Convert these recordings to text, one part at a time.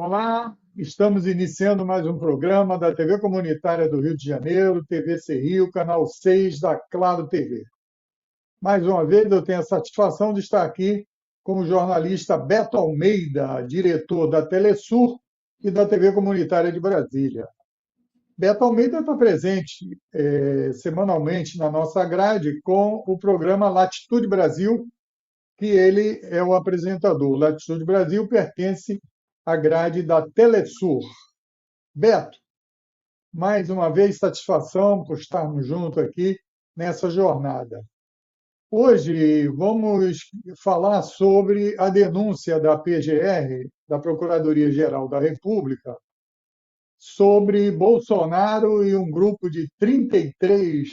Olá, estamos iniciando mais um programa da TV Comunitária do Rio de Janeiro, TVC Rio, canal 6 da Claro TV. Mais uma vez, eu tenho a satisfação de estar aqui com o jornalista Beto Almeida, diretor da Telesur e da TV Comunitária de Brasília. Beto Almeida está presente semanalmente na nossa grade com o programa Latitude Brasil, que ele é o apresentador. Latitude Brasil pertence à grade da Telesur. Beto, mais uma vez, satisfação por estarmos juntos aqui nessa jornada. Hoje vamos falar sobre a denúncia da PGR, da Procuradoria-Geral da República, sobre Bolsonaro e um grupo de 33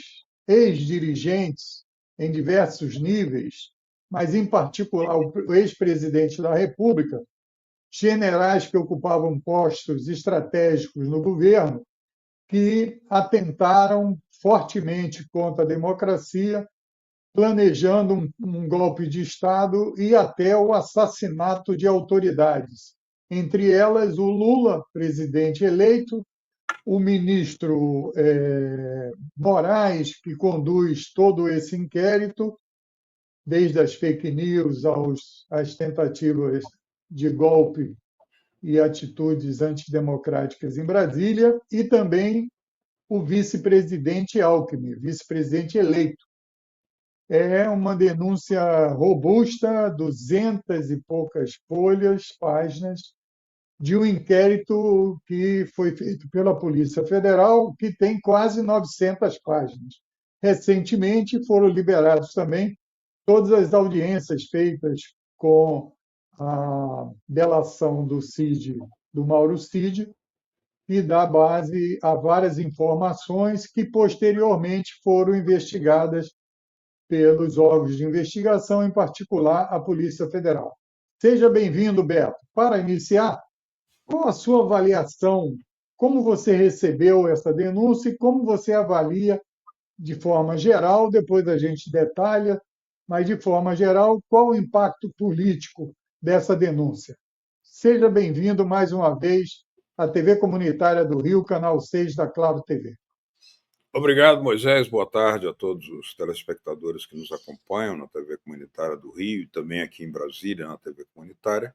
ex-dirigentes em diversos níveis, mas em particular o ex-presidente da República, generais que ocupavam postos estratégicos no governo, que atentaram fortemente contra a democracia, planejando um golpe de Estado e até o assassinato de autoridades, entre elas o Lula, presidente eleito, o ministro Moraes, que conduz todo esse inquérito, desde as fake news às tentativas de golpe e atitudes antidemocráticas em Brasília, e também o vice-presidente Alckmin, vice-presidente eleito. É uma denúncia robusta, 200 e poucas folhas, páginas, de um inquérito que foi feito pela Polícia Federal, que tem quase 900 páginas. Recentemente foram liberados também todas as audiências feitas com a delação do Cid, do Mauro Cid, e dá base a várias informações que posteriormente foram investigadas pelos órgãos de investigação, em particular a Polícia Federal. Seja bem-vindo, Beto. Para iniciar, qual a sua avaliação? Como você recebeu essa denúncia e como você avalia, de forma geral, depois a gente detalha, mas de forma geral, qual o impacto político dessa denúncia? Seja bem-vindo mais uma vez à TV Comunitária do Rio, canal 6 da Claro TV. Obrigado, Moisés. Boa tarde a todos os telespectadores que nos acompanham na TV Comunitária do Rio e também aqui em Brasília, na TV Comunitária.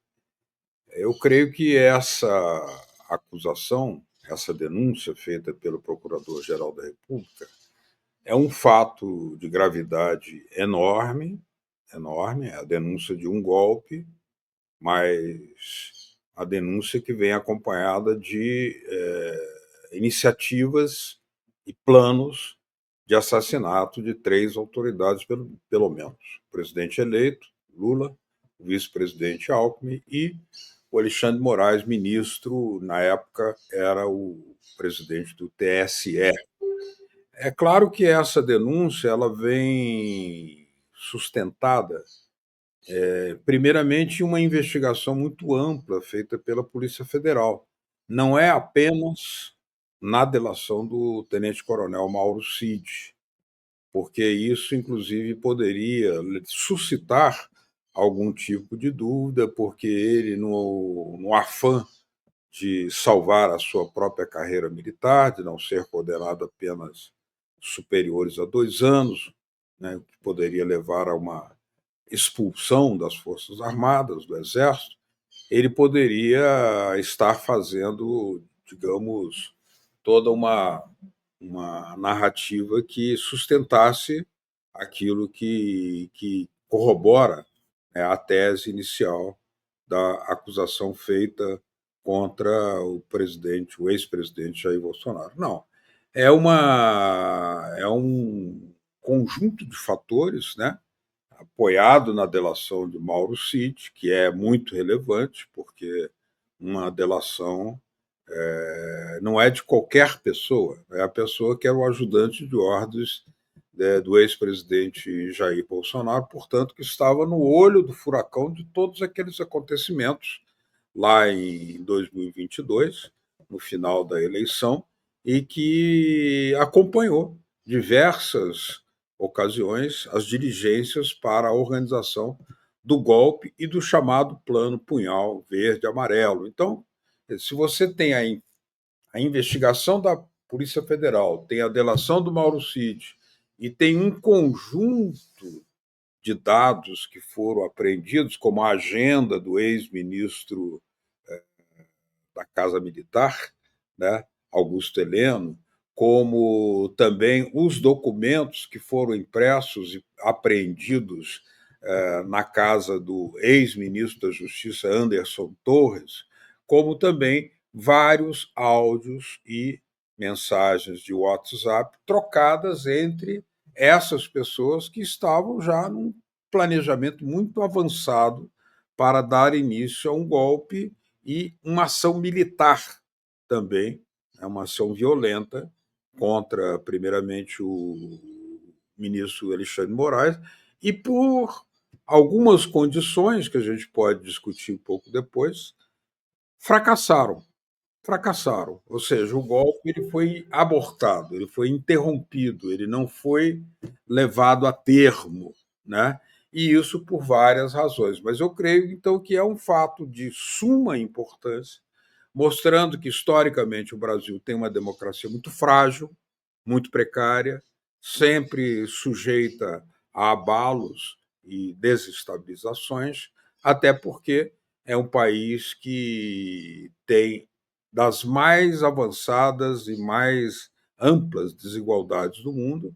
Eu creio que essa acusação, essa denúncia feita pelo Procurador-Geral da República é um fato de gravidade enorme, enorme, é a denúncia de um golpe, mas a denúncia que vem acompanhada de iniciativas e planos de assassinato de 3 autoridades, pelo menos. O presidente eleito, Lula, o vice-presidente Alckmin e o Alexandre Moraes, ministro, na época era o presidente do TSE. É claro que essa denúncia ela vem sustentada, primeiramente, em uma investigação muito ampla feita pela Polícia Federal. Não é apenas na delação do tenente-coronel Mauro Cid, porque isso, inclusive, poderia suscitar algum tipo de dúvida, porque ele, no afã de salvar a sua própria carreira militar, de não ser condenado a penas superiores a 2 anos, né, que poderia levar a uma expulsão das Forças Armadas, do Exército, ele poderia estar fazendo, digamos, toda uma narrativa que sustentasse aquilo que corrobora, né, a tese inicial da acusação feita contra o ex-presidente Jair Bolsonaro. Não, é um conjunto de fatores, né, apoiado na delação de Mauro Cid, que é muito relevante, porque uma delação não é de qualquer pessoa, é a pessoa que era o ajudante de ordens, né, do ex-presidente Jair Bolsonaro, portanto, que estava no olho do furacão de todos aqueles acontecimentos lá em 2022, no final da eleição, e que acompanhou diversas ocasiões as diligências para a organização do golpe e do chamado Plano Punhal Verde-Amarelo. Então, Se você tem a investigação da Polícia Federal, tem a delação do Mauro Cid e tem um conjunto de dados que foram apreendidos, como a agenda do ex-ministro da Casa Militar, né, Augusto Heleno, como também os documentos que foram impressos e apreendidos na casa do ex-ministro da Justiça, Anderson Torres, como também vários áudios e mensagens de WhatsApp trocadas entre essas pessoas que estavam já num planejamento muito avançado para dar início a um golpe e uma ação militar também, uma ação violenta contra, primeiramente, o ministro Alexandre de Moraes, e por algumas condições que a gente pode discutir um pouco depois, fracassaram. Fracassaram. Ou seja, o golpe ele foi abortado, ele foi interrompido, ele não foi levado a termo, né? E isso por várias razões. Mas eu creio, então, que é um fato de suma importância, mostrando que, historicamente, o Brasil tem uma democracia muito frágil, muito precária, sempre sujeita a abalos e desestabilizações, até porque é um país que tem das mais avançadas e mais amplas desigualdades do mundo,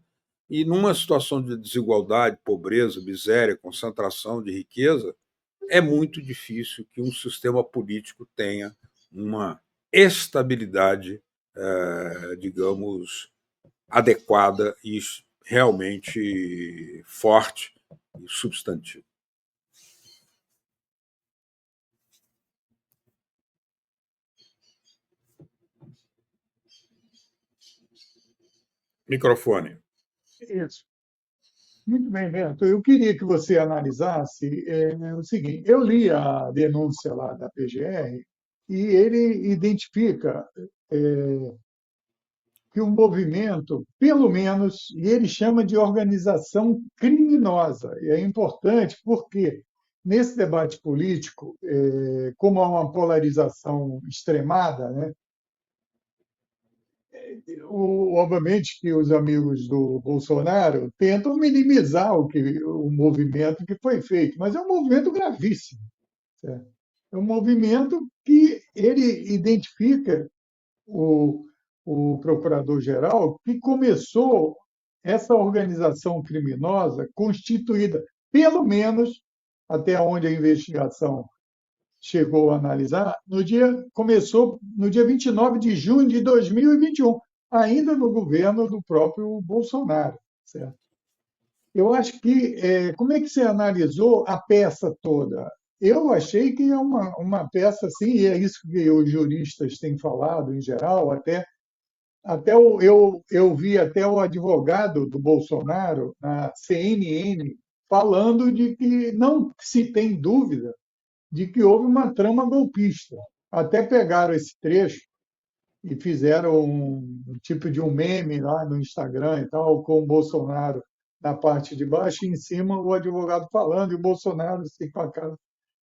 e numa situação de desigualdade, pobreza, miséria, concentração de riqueza, é muito difícil que um sistema político tenha uma estabilidade, digamos, adequada e realmente forte e substantiva. Microfone. Isso. Muito bem, Beto. Eu queria que você analisasse o seguinte: eu li a denúncia lá da PGR e ele identifica que o movimento, pelo menos, e ele chama de organização criminosa. E é importante porque, nesse debate político, como há uma polarização extremada, né, obviamente que os amigos do Bolsonaro tentam minimizar o movimento que foi feito, mas é um movimento gravíssimo. Certo? É um movimento que ele identifica o, o procurador-geral que começou essa organização criminosa constituída, pelo menos até onde a investigação chegou a analisar, começou no dia 29 de junho de 2021, ainda no governo do próprio Bolsonaro. Certo? Eu acho que, como é que você analisou a peça toda? Eu achei que é uma peça, assim, e é isso que os juristas têm falado em geral, eu vi até o advogado do Bolsonaro, na CNN, falando de que não se tem dúvida de que houve uma trama golpista. Até pegaram esse trecho e fizeram um tipo de um meme lá no Instagram e tal, com o Bolsonaro na parte de baixo e em cima o advogado falando e o Bolsonaro assim, com a cara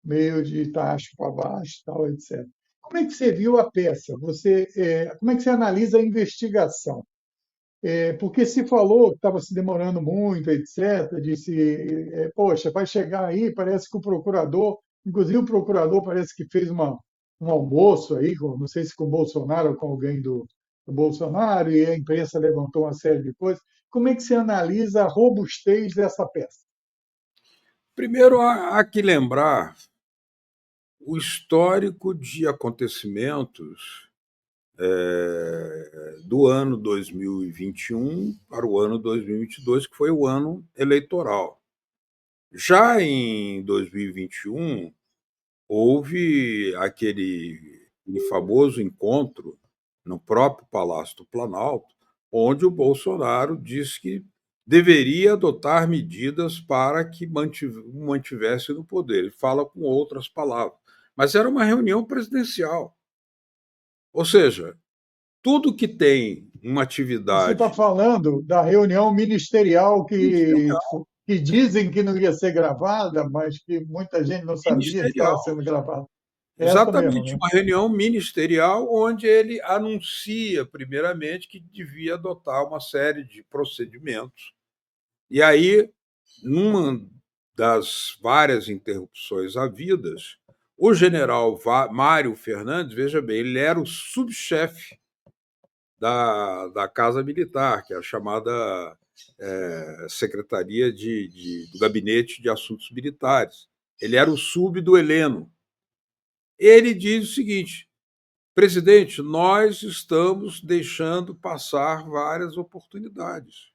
meio de tacho para baixo, tal, etc. Como é que você viu a peça? Como é que você analisa a investigação? Porque se falou que estava se demorando muito, etc., disse, poxa, vai chegar aí, parece que o procurador, inclusive o procurador parece que fez um almoço aí, não sei se com o Bolsonaro ou com alguém do Bolsonaro, e a imprensa levantou uma série de coisas. Como é que você analisa a robustez dessa peça? Primeiro, há que lembrar o histórico de acontecimentos do ano 2021 para o ano 2022, que foi o ano eleitoral. Já em 2021, houve aquele famoso encontro no próprio Palácio do Planalto, onde o Bolsonaro disse que deveria adotar medidas para que mantivesse no poder. Ele fala com outras palavras. Mas era uma reunião presidencial. Ou seja, tudo que tem uma Você está atividade falando da reunião ministerial que dizem que não ia ser gravada, mas que muita gente não sabia que estava ministerial, sendo gravada. Essa mesmo, Exatamente, né? uma reunião ministerial onde ele anuncia, primeiramente, que devia adotar uma série de procedimentos. E aí, numa das várias interrupções havidas, o general Mário Fernandes, veja bem, ele era o subchefe da Casa Militar, que é a chamada Secretaria do Gabinete de Assuntos Militares. Ele era o sub do Heleno. Ele diz o seguinte: presidente, nós estamos deixando passar várias oportunidades.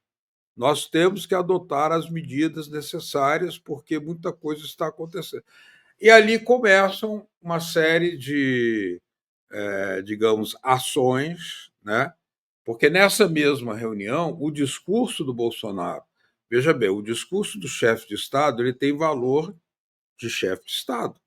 Nós temos que adotar as medidas necessárias porque muita coisa está acontecendo. E ali começam uma série de, digamos, ações, né? Porque nessa mesma reunião, o discurso do Bolsonaro, veja bem, o discurso do chefe de Estado ele tem valor de chefe de Estado.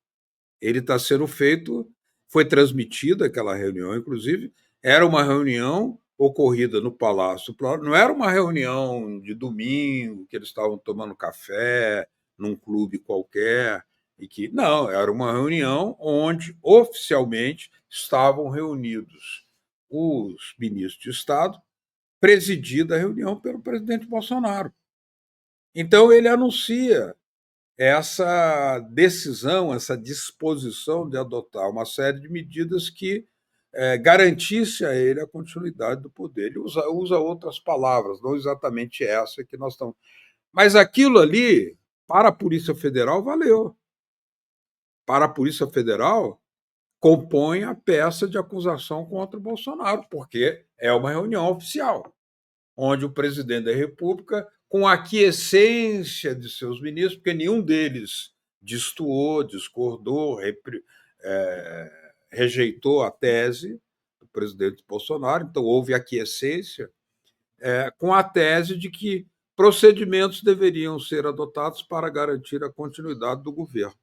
Ele está sendo feito, foi transmitida aquela reunião, inclusive, era uma reunião ocorrida no Palácio Planalto, não era uma reunião de domingo, que eles estavam tomando café num clube qualquer, e que não, era uma reunião onde oficialmente estavam reunidos os ministros de Estado, presidida a reunião pelo presidente Bolsonaro. Então ele anuncia essa decisão, essa disposição de adotar uma série de medidas que garantisse a ele a continuidade do poder. Ele usa outras palavras, não exatamente essa que nós estamos. Mas aquilo ali, para a Polícia Federal, valeu. Para a Polícia Federal, compõe a peça de acusação contra o Bolsonaro, porque é uma reunião oficial, onde o presidente da República, com a aquiescência de seus ministros, porque nenhum deles destoou, discordou, rejeitou a tese do presidente Bolsonaro, então houve aquiescência, com a tese de que procedimentos deveriam ser adotados para garantir a continuidade do governo.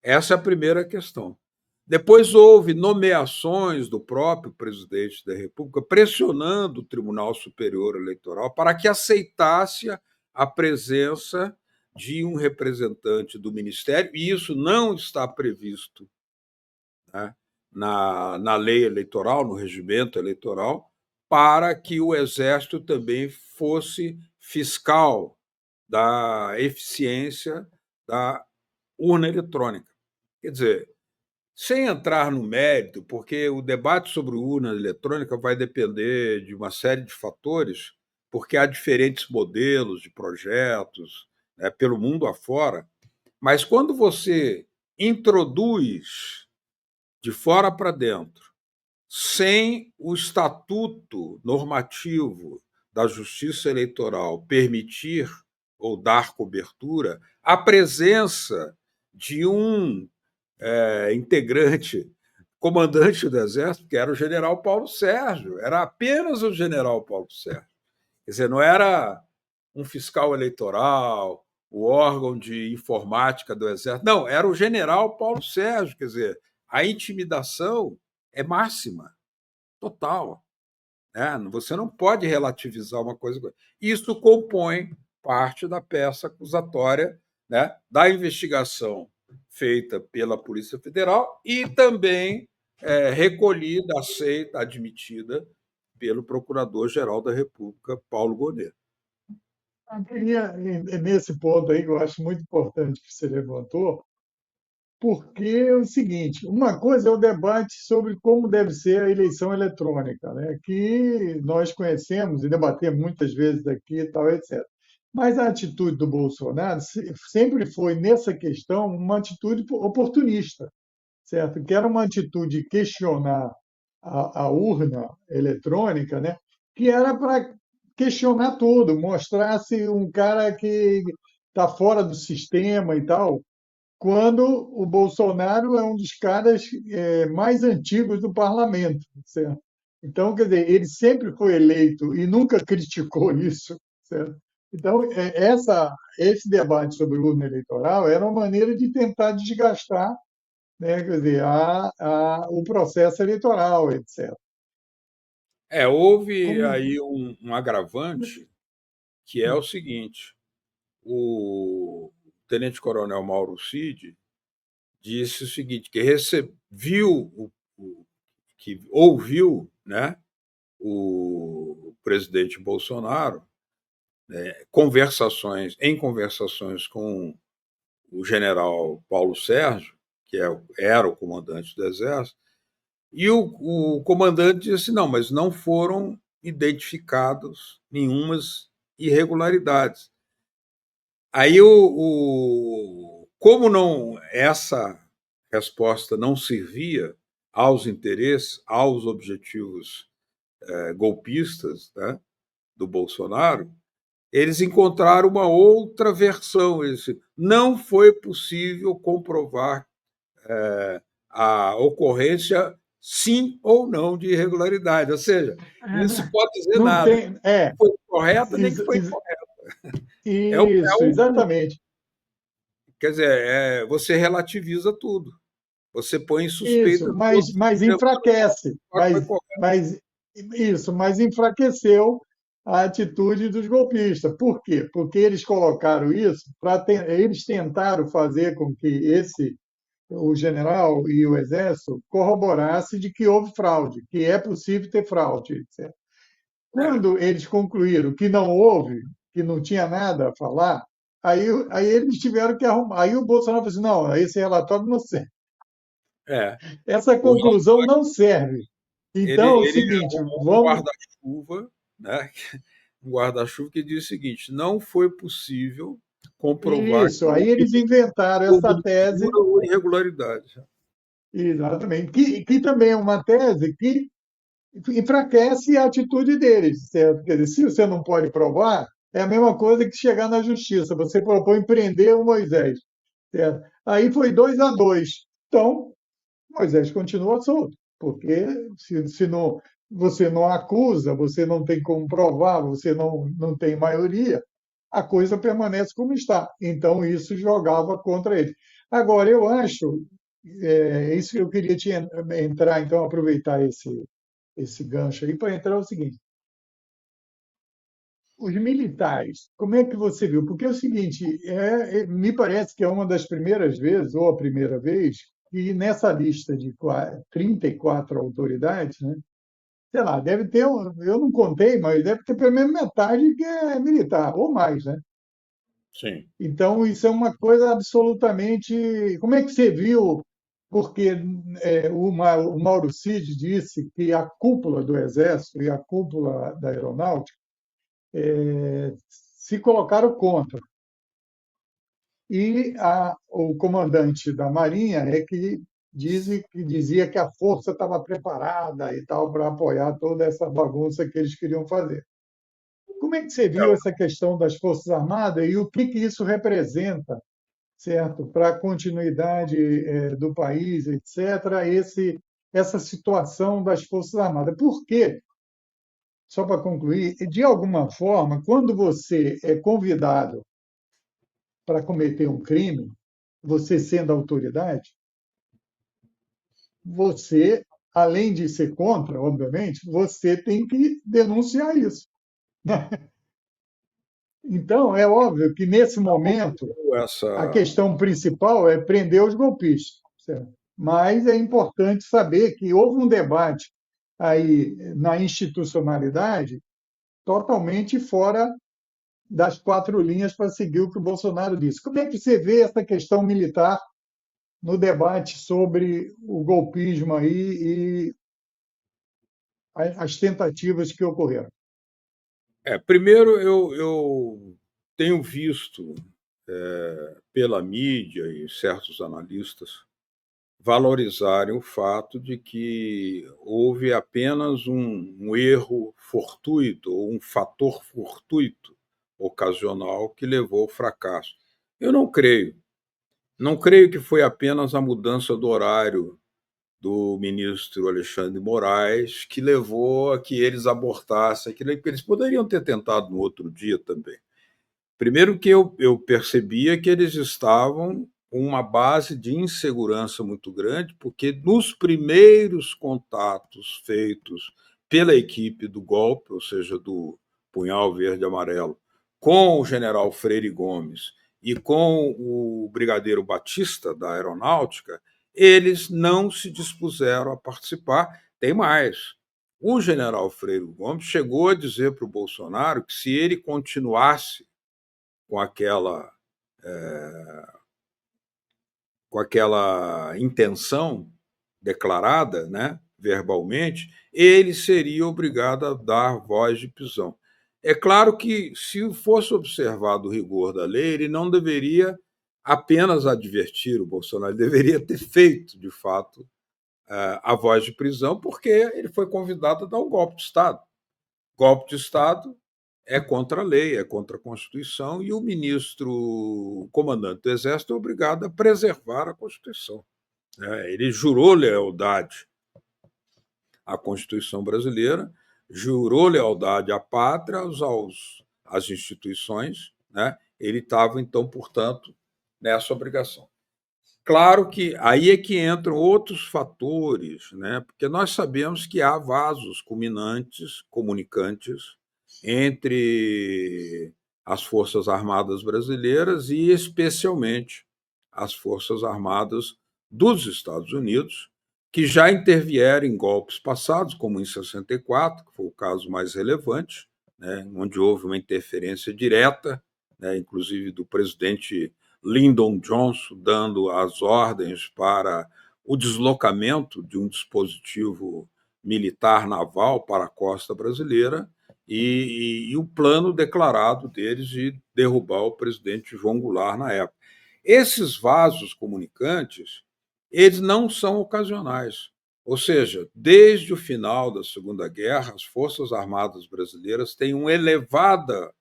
Essa é a primeira questão. Depois houve nomeações do próprio presidente da República pressionando o Tribunal Superior Eleitoral para que aceitasse a presença de um representante do Ministério, e isso não está previsto, né, na lei eleitoral, no regimento eleitoral, para que o Exército também fosse fiscal da eficiência da urna eletrônica. Quer dizer, sem entrar no mérito, porque o debate sobre urna eletrônica vai depender de uma série de fatores, porque há diferentes modelos de projetos, né, pelo mundo afora, mas quando você introduz de fora para dentro, sem o estatuto normativo da Justiça Eleitoral permitir ou dar cobertura, a presença de um integrante, comandante do Exército, que era o general Paulo Sérgio, era apenas o general Paulo Sérgio. Quer dizer, não era um fiscal eleitoral, o órgão de informática do Exército, não, era o general Paulo Sérgio. Quer dizer, a intimidação é máxima, total. Né? Você não pode relativizar uma coisa. Isso compõe parte da peça acusatória, né, da investigação feita pela Polícia Federal e também recolhida, aceita, admitida pelo Procurador-Geral da República, Paulo Gonet. Eu queria, nesse ponto aí, que eu acho muito importante que você levantou, porque é o seguinte: uma coisa é o debate sobre como deve ser a eleição eletrônica, né, que nós conhecemos e debatemos muitas vezes aqui e tal, etc. Mas a atitude do Bolsonaro sempre foi, nessa questão, uma atitude oportunista, certo? Que era uma atitude de questionar a urna eletrônica, né? Que era para questionar tudo, mostrasse um cara que está fora do sistema e tal, quando o Bolsonaro é um dos caras mais antigos do parlamento, certo? Então, quer dizer, ele sempre foi eleito e nunca criticou isso, certo? Então, esse debate sobre urna eleitoral era uma maneira de tentar desgastar, né, quer dizer, o processo eleitoral, etc. Houve Como, aí um agravante, que é o seguinte: o tenente-coronel Mauro Cid disse o seguinte, que que ouviu, né, o presidente Bolsonaro, em conversações com o general Paulo Sérgio, que era o comandante do Exército, e o comandante disse: não, mas não foram identificadas nenhumas irregularidades. Aí, como não essa resposta não servia aos interesses, aos objetivos golpistas, né, do Bolsonaro, eles encontraram uma outra versão. Não foi possível comprovar a ocorrência, sim ou não, de irregularidade. Ou seja, não se pode dizer Não nada, tem. que foi correta nem que foi incorreta. Isso, exatamente. Quer dizer, você relativiza tudo. Você põe em suspeita Isso, todos os mas elementos enfraquece. que foi correto. Mas enfraqueceu a atitude dos golpistas. Por quê? Porque eles colocaram isso eles tentaram fazer com que o general e o exército corroborasse de que houve fraude, que é possível ter fraude, etc. Quando eles concluíram que não houve, que não tinha nada a falar, aí eles tiveram que arrumar. Aí o Bolsonaro falou assim: não, esse relatório não serve. É, Essa o conclusão não serve. Então, é o ele seguinte, arrumou um vamos. guarda-chuva, né? Um guarda-chuva que diz o seguinte: não foi possível comprovar Isso, aí eles inventaram essa houve tese, lisura ou irregularidade. exatamente, que também é uma tese que enfraquece a atitude deles, certo? Quer dizer, se você não pode provar, é a mesma coisa que chegar na justiça. Você propõe prender o Moisés, certo? Aí foi 2-2. Então, Moisés continua solto, porque se não, você não acusa, você não tem como provar, você não tem maioria, a coisa permanece como está. Então, isso jogava contra ele. Agora, eu acho, isso que eu queria entrar, então, aproveitar esse gancho aí para entrar o seguinte: os militares, como é que você viu? Porque é o seguinte, me parece que é uma das primeiras vezes, ou a primeira vez, que nessa lista de 34 autoridades, né, sei lá, deve ter, eu não contei, mas deve ter pelo menos metade que é militar, ou mais, né? Sim. Então, isso é uma coisa absolutamente. Como é que você viu? Porque o Mauro Cid disse que a cúpula do Exército e a cúpula da Aeronáutica se colocaram contra. E o comandante da Marinha que dizia que a força estava preparada e tal para apoiar toda essa bagunça que eles queriam fazer. Como é que você viu essa questão das Forças Armadas e o que isso representa, certo, para a continuidade do país, etc., essa situação das Forças Armadas? Por quê? Só para concluir, de alguma forma, quando você é convidado para cometer um crime, você sendo autoridade, você, além de ser contra, obviamente, você tem que denunciar isso. Então, é óbvio que nesse momento a Essa questão principal é prender os golpistas, certo? Mas é importante saber que houve um debate aí na institucionalidade totalmente fora das quatro linhas para seguir o que o Bolsonaro disse. Como é que você vê essa questão militar no debate sobre o golpismo aí e as tentativas que ocorreram? primeiro, eu tenho visto pela mídia e certos analistas valorizarem o fato de que houve apenas um erro fortuito, ou um fator fortuito ocasional que levou ao fracasso. Eu não creio. Não creio que foi apenas a mudança do horário do ministro Alexandre de Moraes que levou a que eles abortassem aquilo, porque eles poderiam ter tentado no outro dia também. Primeiro que eu percebia que eles estavam com uma base de insegurança muito grande, porque nos primeiros contatos feitos pela equipe do golpe, ou seja, do Punhal Verde e Amarelo, com o general Freire Gomes e com o brigadeiro Batista, da Aeronáutica, eles não se dispuseram a participar. Tem mais. O general Freire Gomes chegou a dizer para o Bolsonaro que se ele continuasse com aquela, com aquela intenção declarada, né, verbalmente, ele seria obrigado a dar voz de prisão. É claro que, se fosse observado o rigor da lei, ele não deveria apenas advertir o Bolsonaro, ele deveria ter feito, de fato, a voz de prisão, porque ele foi convidado a dar um golpe de Estado. Golpe de Estado é contra a lei, é contra a Constituição, e o ministro, o comandante do Exército, é obrigado a preservar a Constituição. Ele jurou lealdade à Constituição brasileira, jurou lealdade à pátria, às instituições, né? Ele estava, então, portanto, nessa obrigação. Claro que aí é que entram outros fatores, né? Porque nós sabemos que há vasos comunicantes entre as Forças Armadas brasileiras e, especialmente, as Forças Armadas dos Estados Unidos, que já intervieram em golpes passados, como em 64, que foi o caso mais relevante, né? Onde houve uma interferência direta, né? Inclusive do presidente Lyndon Johnson dando as ordens para o deslocamento de um dispositivo militar naval para a costa brasileira e o plano declarado deles de derrubar o presidente João Goulart na época. Esses vasos comunicantes, eles não são ocasionais. Ou seja, desde o final da Segunda Guerra, as Forças Armadas brasileiras têm uma elevada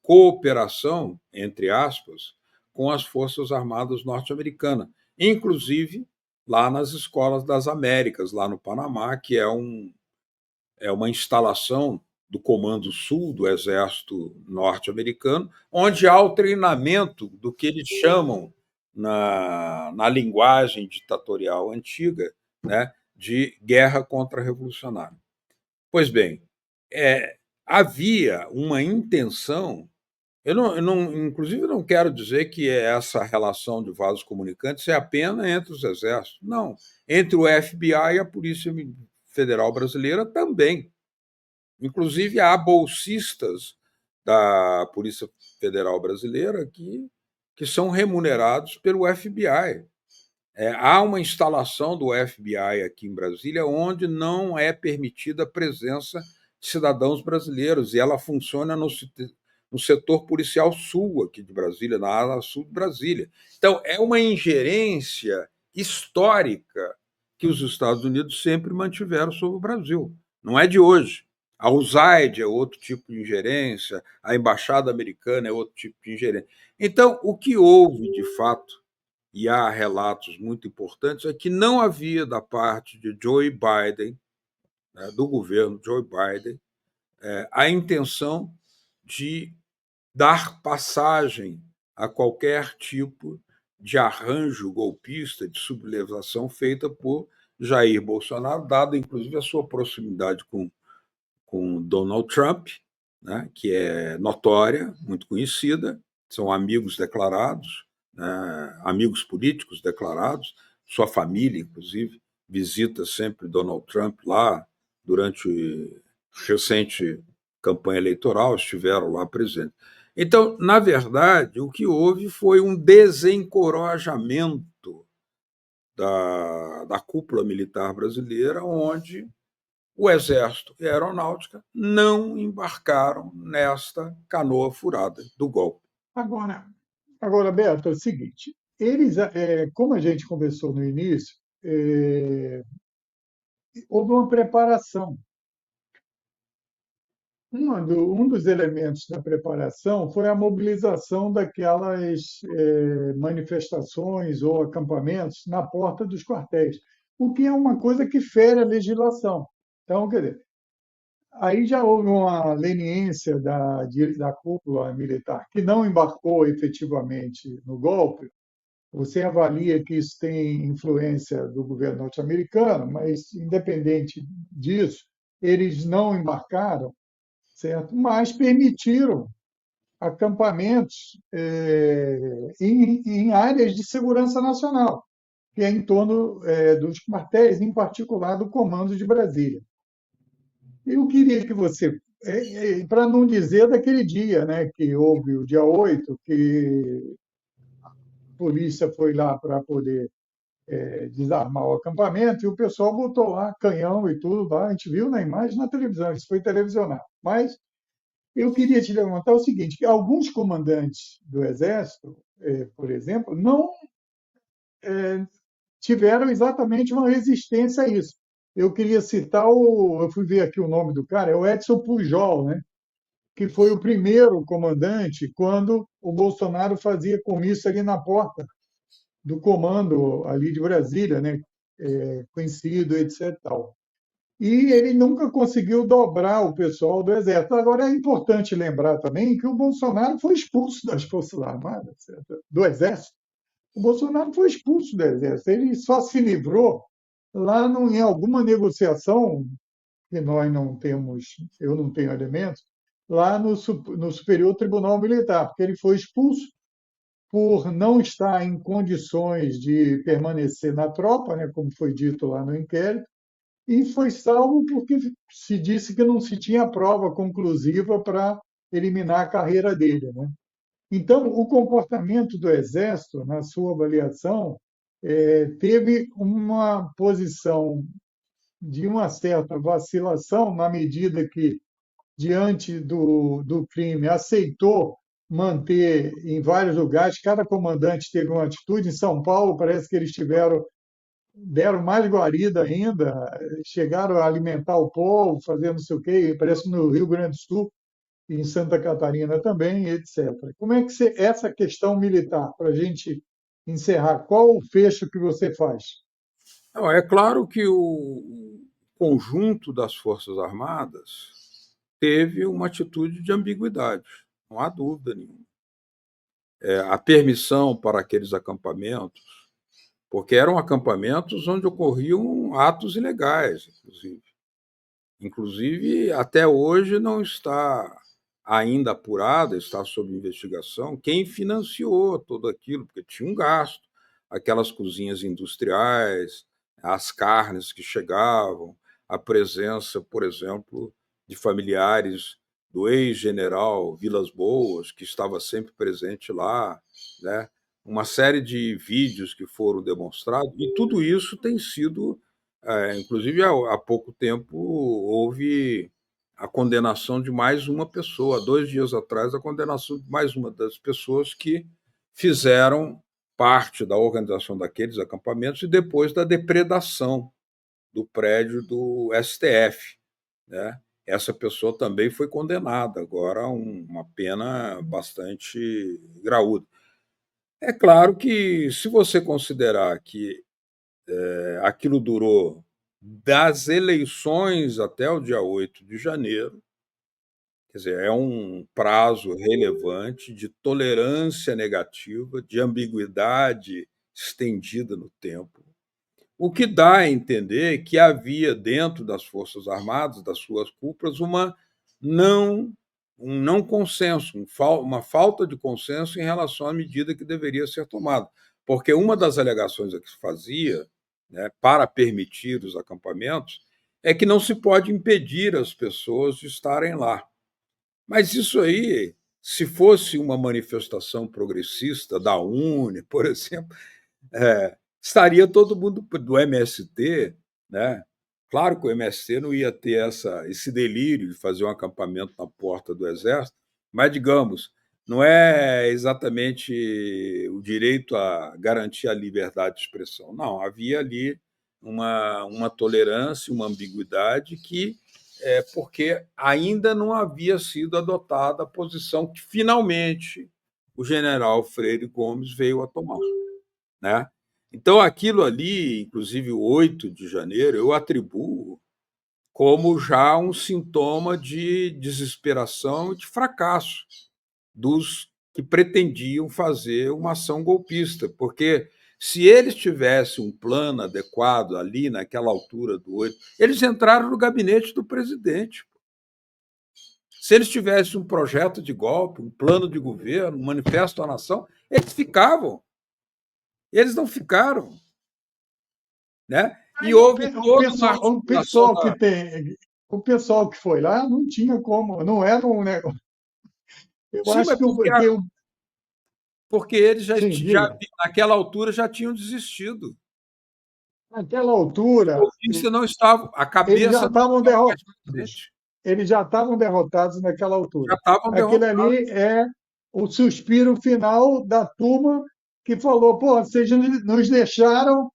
cooperação, entre aspas, com as Forças Armadas norte-americanas, inclusive lá nas Escolas das Américas, lá no Panamá, que é uma instalação do Comando Sul do Exército norte-americano, onde há o treinamento do que eles chamam, na linguagem ditatorial antiga, né, de guerra contra-revolucionária. Pois bem, havia uma intenção. Inclusive, não quero dizer que essa relação de vasos comunicantes é apenas entre os exércitos. Não. Entre o FBI e a Polícia Federal Brasileira também. Inclusive, há bolsistas da Polícia Federal Brasileira que são remunerados pelo FBI. Há uma instalação do FBI aqui em Brasília onde não é permitida a presença de cidadãos brasileiros, e ela funciona no setor policial sul aqui de Brasília, na ala sul de Brasília. Então, é uma ingerência histórica que os Estados Unidos sempre mantiveram sobre o Brasil. Não é de hoje. A USAID é outro tipo de ingerência, a Embaixada Americana é outro tipo de ingerência. Então, o que houve, de fato, e há relatos muito importantes, é que não havia da parte de Joe Biden, né, do governo Joe Biden, a intenção de dar passagem a qualquer tipo de arranjo golpista, de sublevação feita por Jair Bolsonaro, dada inclusive a sua proximidade com Donald Trump, né, que é notória, muito conhecida, são amigos declarados, né, amigos políticos declarados, sua família, inclusive, visita sempre Donald Trump lá durante a recente campanha eleitoral, estiveram lá presentes. Então, na verdade, o que houve foi um desencorajamento da cúpula militar brasileira, onde o Exército e a Aeronáutica não embarcaram nesta canoa furada do golpe. Agora, Beto, é o seguinte: eles, como a gente conversou no início, houve uma preparação. Um dos elementos da preparação foi a mobilização daquelas manifestações ou acampamentos na porta dos quartéis, o que é uma coisa que fere a legislação. Então, quer dizer, aí já houve uma leniência da cúpula militar, que não embarcou efetivamente no golpe. Você avalia que isso tem influência do governo norte-americano, mas, independente disso, eles não embarcaram, certo? Mas permitiram acampamentos em áreas de segurança nacional, que é em torno dos quartéis, em particular do Comando de Brasília. Eu queria que você, para não dizer daquele dia, né, que houve o dia 8, que a polícia foi lá para poder desarmar o acampamento, e o pessoal botou lá canhão e tudo lá, a gente viu na imagem na televisão, isso foi televisionado. Mas eu queria te levantar o seguinte, que alguns comandantes do Exército, por exemplo, não tiveram exatamente uma resistência a isso. Eu queria citar eu fui ver aqui o nome do cara, é o Edson Pujol, né? Que foi o primeiro comandante quando o Bolsonaro fazia comício ali na porta do comando ali de Brasília, né? Conhecido, etc. Tal. E ele nunca conseguiu dobrar o pessoal do Exército. Agora, é importante lembrar também que o Bolsonaro foi expulso das Forças Armadas, certo? Do Exército. O Bolsonaro foi expulso do Exército. Ele só se livrou lá em alguma negociação, que nós não temos, eu não tenho elementos, lá no Superior Tribunal Militar, porque ele foi expulso por não estar em condições de permanecer na tropa, né, como foi dito lá no inquérito, e foi salvo porque se disse que não se tinha prova conclusiva para eliminar a carreira dele, né? Então, o comportamento do Exército, na sua avaliação, teve uma posição de uma certa vacilação, na medida que, diante do crime, aceitou manter em vários lugares, cada comandante teve uma atitude. Em São Paulo, parece que eles deram mais guarida ainda, chegaram a alimentar o povo, fazer não sei o quê, parece no Rio Grande do Sul, em Santa Catarina também, etc. Como é que essa questão militar, para a gente encerrar, qual o fecho que você faz? Não, é claro que o conjunto das Forças Armadas teve uma atitude de ambiguidade, não há dúvida nenhuma. A permissão para aqueles acampamentos, porque eram acampamentos onde ocorriam atos ilegais, inclusive. Inclusive, até hoje não está ainda apurada, está sob investigação, quem financiou tudo aquilo, porque tinha um gasto, aquelas cozinhas industriais, as carnes que chegavam, a presença, por exemplo, de familiares do ex-general Vilas Boas, que estava sempre presente lá, né? Uma série de vídeos que foram demonstrados, e tudo isso tem sido inclusive, há pouco tempo houve a condenação de mais uma pessoa, 2 dias atrás, a condenação de mais uma das pessoas que fizeram parte da organização daqueles acampamentos e depois da depredação do prédio do STF, né? Essa pessoa também foi condenada agora a uma pena bastante graúda. É claro que, se você considerar que aquilo durou das eleições até o dia 8 de janeiro, quer dizer, é um prazo relevante de tolerância negativa, de ambiguidade estendida no tempo, o que dá a entender que havia dentro das Forças Armadas, das suas cúpulas, não, um não consenso, uma falta de consenso em relação à medida que deveria ser tomada. Porque uma das alegações que se fazia, né, para permitir os acampamentos é que não se pode impedir as pessoas de estarem lá. Mas isso aí, se fosse uma manifestação progressista da UNE, por exemplo, estaria todo mundo do MST, né? Claro que o MST não ia ter esse delírio de fazer um acampamento na porta do Exército, mas, digamos, não é exatamente o direito a garantir a liberdade de expressão. Não, havia ali uma tolerância, uma ambiguidade que porque ainda não havia sido adotada a posição que finalmente o general Freire Gomes veio a tomar, né? Então, aquilo ali, inclusive o 8 de janeiro, eu atribuo como já um sintoma de desesperação e de fracasso dos que pretendiam fazer uma ação golpista, porque se eles tivessem um plano adequado ali naquela altura do 8, eles entraram no gabinete do presidente. Se eles tivessem um projeto de golpe, um plano de governo, um manifesto à nação, eles ficavam. Eles não ficaram, né? E Aí houve toda uma o articulação pessoal que da. tem, o pessoal que foi lá não tinha como, não era um negócio. Eu Sim, acho mas que porque eles sim, diga. naquela altura, já tinham desistido. Naquela Os altura, golpistas não estavam, a eles já cabeça não estavam estava mais derrotados. presente. Eles já estavam derrotados naquela Já altura. estavam Aquele derrotados. ali é o suspiro final da turma que falou: pô, vocês nos deixaram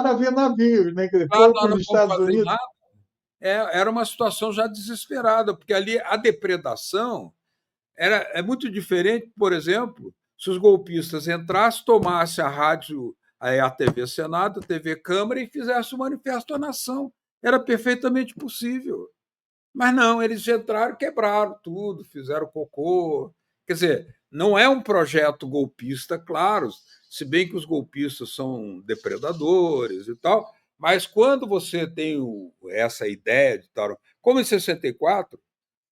haver navios, né? Quer dizer, Claro, foi nós para os não vamos Estados fazer Unidos. nada. Era uma situação já desesperada, porque ali a depredação é muito diferente, por exemplo, se os golpistas entrassem, tomassem a rádio, a TV Senado, a TV Câmara e fizessem o manifesto à nação. Era perfeitamente possível. Mas não, eles entraram, quebraram tudo, fizeram cocô. Quer dizer, não é um projeto golpista, claro, se bem que os golpistas são depredadores e tal, mas quando você tem essa ideia de tal, como em 64,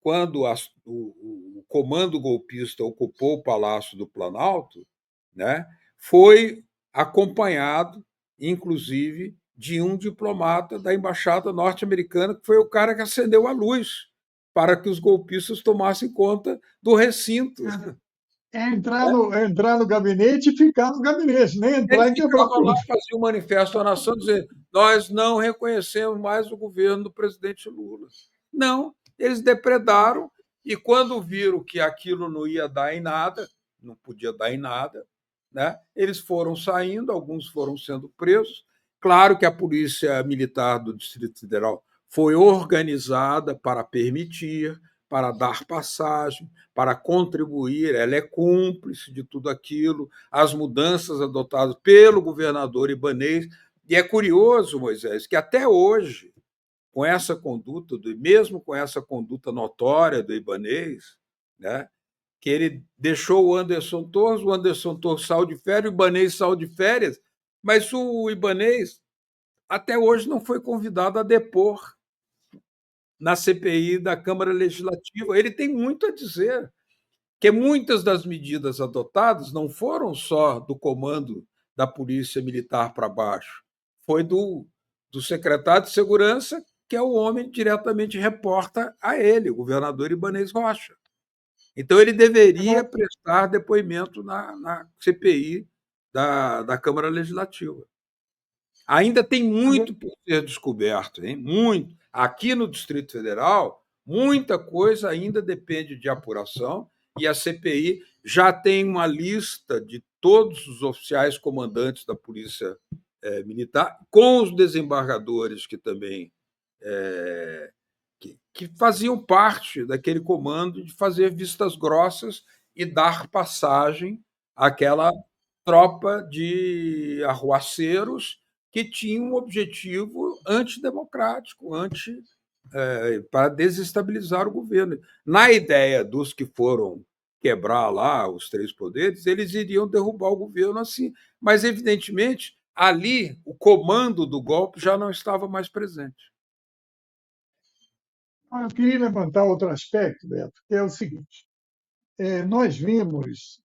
quando o comando golpista ocupou o Palácio do Planalto, né, foi acompanhado, inclusive, de um diplomata da embaixada norte-americana, que foi o cara que acendeu a luz para que os golpistas tomassem conta do recinto. Entrar no gabinete e ficar no gabinete, nem Ele entrar e quebrar ficava lá, tudo. fazia um manifesto à nação, dizendo: nós não reconhecemos mais o governo do presidente Lula. Não, eles depredaram, e quando viram que aquilo não ia dar em nada, não podia dar em nada, né, eles foram saindo, alguns foram sendo presos. Claro que a Polícia Militar do Distrito Federal foi organizada para permitir, para dar passagem, para contribuir, ela é cúmplice de tudo aquilo, as mudanças adotadas pelo governador Ibanez. E é curioso, Moisés, que até hoje, com essa conduta, mesmo com essa conduta notória do Ibanez, né, que ele deixou o Anderson Torres saiu de férias, o Ibanez saiu de férias, mas o Ibanez até hoje não foi convidado a depor na CPI da Câmara Legislativa. Ele tem muito a dizer, que muitas das medidas adotadas não foram só do comando da Polícia Militar para baixo, foi do secretário de Segurança, que é o homem que diretamente reporta a ele, o governador Ibanez Rocha. Então, ele deveria Agora, prestar depoimento na CPI da Câmara Legislativa. Ainda tem agora, muito por ser descoberto, hein? Muito. Aqui no Distrito Federal, muita coisa ainda depende de apuração, e a CPI já tem uma lista de todos os oficiais comandantes da Polícia Militar, com os desembargadores que também que faziam parte daquele comando de fazer vistas grossas e dar passagem àquela tropa de arruaceiros que tinha um objetivo antidemocrático, para desestabilizar o governo. Na ideia dos que foram quebrar lá os três poderes, eles iriam derrubar o governo assim. Mas, evidentemente, ali o comando do golpe já não estava mais presente. eu queria levantar outro aspecto, Beto, que é o seguinte: nós vimos,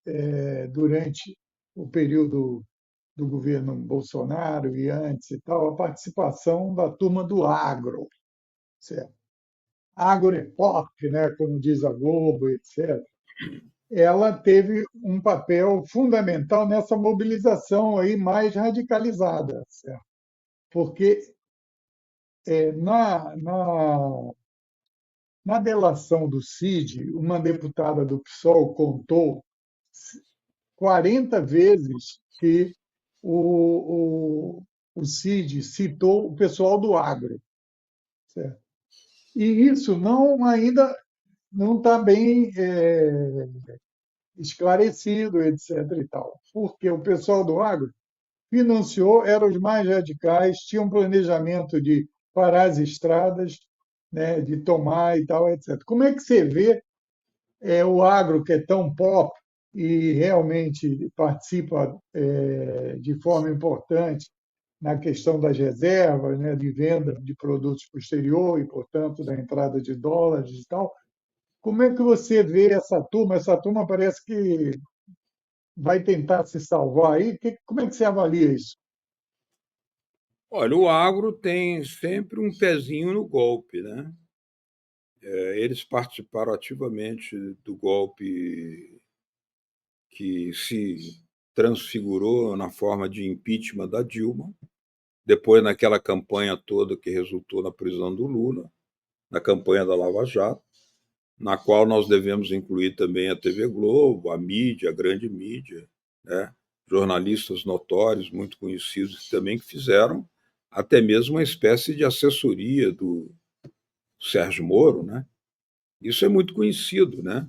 durante o período do governo Bolsonaro e antes e tal, a participação da turma do agro, certo? Agropop, né, como diz a Globo, etc. Ela teve um papel fundamental nessa mobilização aí mais radicalizada, certo? Porque na delação do Cid, uma deputada do PSOL contou 40 vezes que o Cid citou o pessoal do agro, certo? E isso ainda não está bem esclarecido, etc. e tal, porque o pessoal do agro financiou, eram os mais radicais, tinham um planejamento de parar as estradas, né, de tomar e tal, etc. Como é que você vê o agro, que é tão pop e realmente participa de forma importante na questão das reservas, né, de venda de produtos para o exterior e, portanto, da entrada de dólares e tal? Como é que você vê essa turma? Essa turma parece que vai tentar se salvar aí. Como é que você avalia isso? Olha, o agro tem sempre um pezinho no golpe, né? Eles participaram ativamente do golpe que se transfigurou na forma de impeachment da Dilma, depois naquela campanha toda que resultou na prisão do Lula, na campanha da Lava Jato, na qual nós devemos incluir também a TV Globo, a mídia, a grande mídia, né? Jornalistas notórios, muito conhecidos também, que fizeram até mesmo uma espécie de assessoria do Sérgio Moro, né? Isso é muito conhecido, né?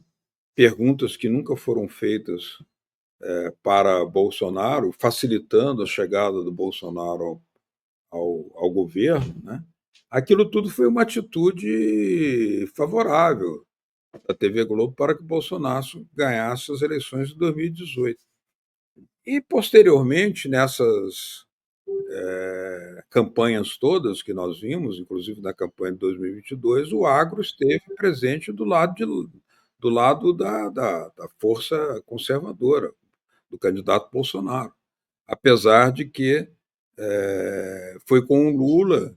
Perguntas que nunca foram feitas para Bolsonaro, facilitando a chegada do Bolsonaro ao governo, né? Aquilo tudo foi uma atitude favorável da TV Globo para que o Bolsonaro ganhasse as eleições de 2018. E, posteriormente, nessas campanhas todas que nós vimos, inclusive na campanha de 2022, o agro esteve presente do lado da força conservadora, do candidato Bolsonaro. Apesar de que foi com o Lula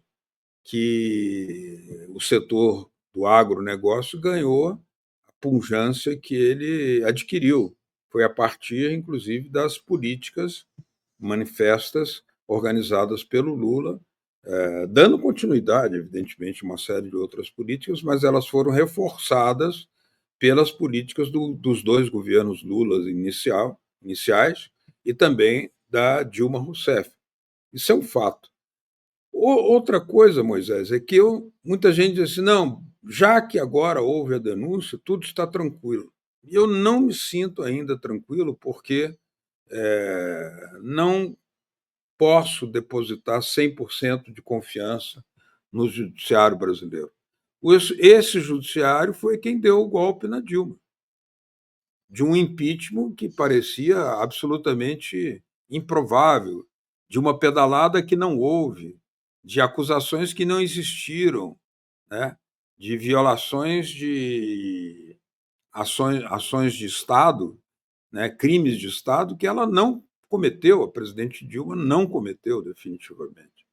que o setor do agronegócio ganhou a pujança que ele adquiriu. Foi a partir, inclusive, das políticas manifestas organizadas pelo Lula, dando continuidade, evidentemente, a uma série de outras políticas, mas elas foram reforçadas pelas políticas dos dois governos Lula iniciais e também da Dilma Rousseff. Isso é um fato. Outra coisa, Moisés, é que muita gente diz assim, não, já que agora houve a denúncia, tudo está tranquilo. E eu não me sinto ainda tranquilo porque não posso depositar 100% de confiança no judiciário brasileiro. Esse judiciário foi quem deu o golpe na Dilma, de um impeachment que parecia absolutamente improvável, de uma pedalada que não houve, de acusações que não existiram, né? De violações de ações de Estado, né? Crimes de Estado que ela não cometeu, a presidente Dilma não cometeu definitivamente.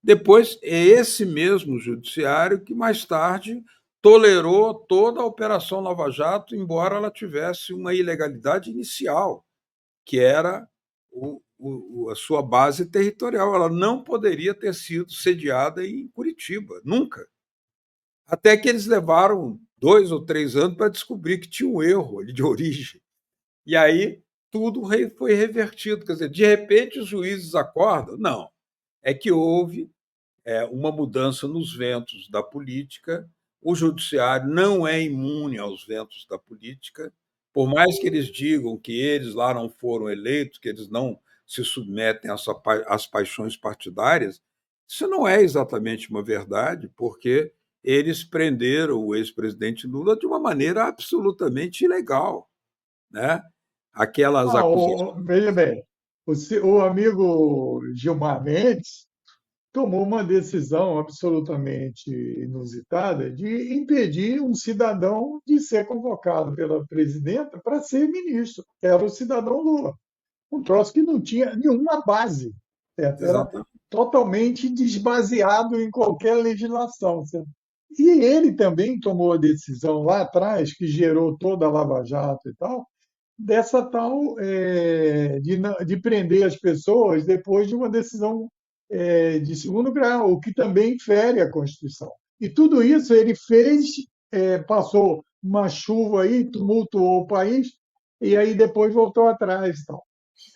Depois, é esse mesmo judiciário que mais tarde tolerou toda a Operação Lava Jato, embora ela tivesse uma ilegalidade inicial, que era a sua base territorial. Ela não poderia ter sido sediada em Curitiba, nunca. Até que eles levaram 2 ou 3 anos para descobrir que tinha um erro ali de origem. E aí tudo foi revertido. Quer dizer, de repente os juízes acordam? Não. É que houve uma mudança nos ventos da política. O judiciário não é imune aos ventos da política, por mais que eles digam que eles lá não foram eleitos, que eles não se submetem às paixões partidárias, isso não é exatamente uma verdade, porque eles prenderam o ex-presidente Lula de uma maneira absolutamente ilegal, né? Aquelas acusações. Veja bem, o amigo Gilmar Mendes tomou uma decisão absolutamente inusitada de impedir um cidadão de ser convocado pela presidenta para ser ministro, que era o cidadão Lula. Um troço que não tinha nenhuma base, certo? Era Exatamente. totalmente desbaseado em qualquer legislação, certo? E ele também tomou a decisão lá atrás, que gerou toda a Lava Jato e tal, dessa tal de prender as pessoas depois de uma decisão de segundo grau, o que também fere a Constituição. E tudo isso ele fez, passou uma chuva aí, tumultuou o país, e aí depois voltou atrás. Tal.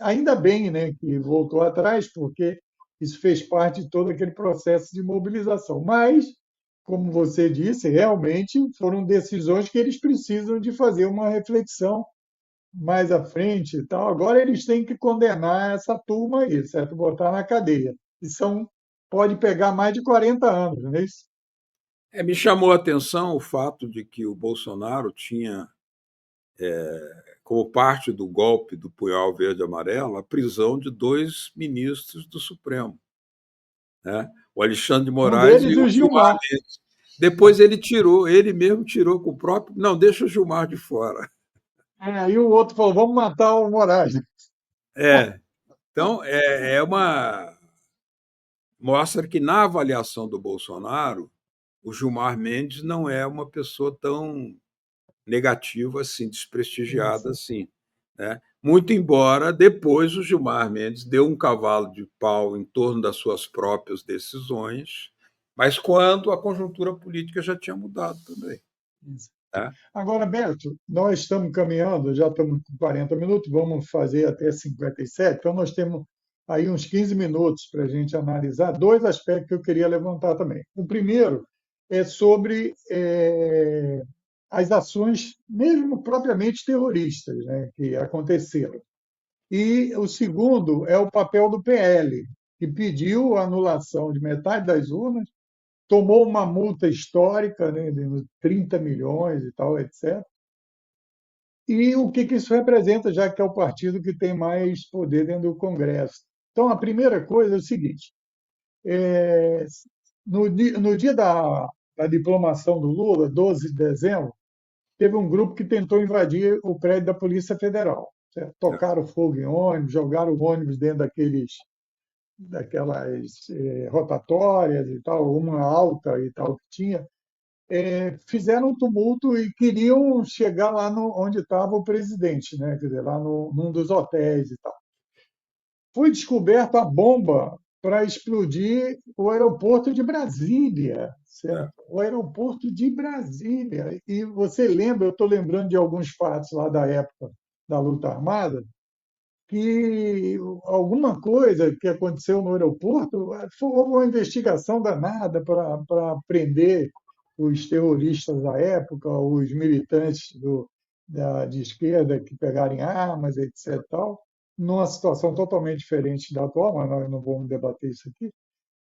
Ainda bem, né, que voltou atrás, porque isso fez parte de todo aquele processo de mobilização. Mas, como você disse, realmente foram decisões que eles precisam de fazer uma reflexão mais à frente e tal. Agora eles têm que condenar essa turma aí, certo? Botar na cadeia. E pode pegar mais de 40 anos, não é isso? Me chamou a atenção o fato de que o Bolsonaro tinha, como parte do golpe do punhal verde e amarelo, a prisão de 2 ministros do Supremo, né? O Alexandre de Um Moraes deles, e o o Gilmar Gilmar. Mendes. Depois ele mesmo tirou com o próprio. Não, deixa o Gilmar de fora. Aí o outro falou: vamos matar o Moraes. É. Então, é uma. Mostra que na avaliação do Bolsonaro, o Gilmar Mendes não é uma pessoa tão negativa assim, desprestigiada Isso. assim. Né? Muito embora depois o Gilmar Mendes deu um cavalo de pau em torno das suas próprias decisões, mas quando a conjuntura política já tinha mudado também. Isso. Né? Agora, Beto, nós estamos caminhando, já estamos com 40 minutos, vamos fazer até 57, então nós temos aí uns 15 minutos para a gente analisar dois aspectos que eu queria levantar também. O primeiro é sobre as ações, mesmo propriamente terroristas, né, que aconteceram. E o segundo é o papel do PL, que pediu a anulação de metade das urnas, tomou uma multa histórica, né, de 30 milhões e tal, etc. E o que isso representa, já que é o partido que tem mais poder dentro do Congresso. Então, a primeira coisa é o seguinte: é, no dia da diplomação do Lula, 12 de dezembro, teve um grupo que tentou invadir o prédio da Polícia Federal. Certo? Tocaram fogo em ônibus, jogaram o ônibus dentro daquelas rotatórias e tal, uma alta e tal que tinha, fizeram um tumulto e queriam chegar lá onde estava o presidente, né? Quer dizer, lá num dos hotéis e tal. Foi descoberta a bomba para explodir o aeroporto de Brasília, certo? O aeroporto de Brasília. E você lembra, eu estou lembrando de alguns fatos lá da época da luta armada, que alguma coisa que aconteceu no aeroporto foi uma investigação danada para prender os terroristas da época, os militantes de esquerda que pegarem armas, etc. Tal, numa situação totalmente diferente da atual, mas nós não vamos debater isso aqui.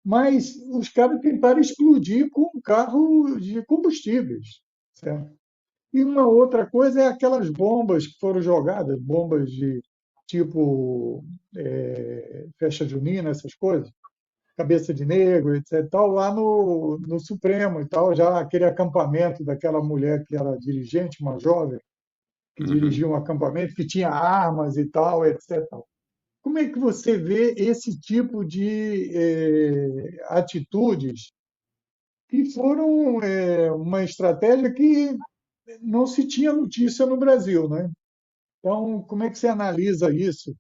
Mas os caras tentaram explodir com um carro de combustíveis, certo? E uma outra coisa é aquelas bombas que foram jogadas, bombas de tipo festa junina, essas coisas, cabeça de negro, etc. Tal, lá no Supremo e tal, já aquele acampamento daquela mulher que era dirigente, uma jovem, que Uhum. dirigia um acampamento, que tinha armas e tal, etc. Tal. Como é que você vê esse tipo de atitudes que foram uma estratégia que não se tinha notícia no Brasil, né? Então, como é que você analisa isso?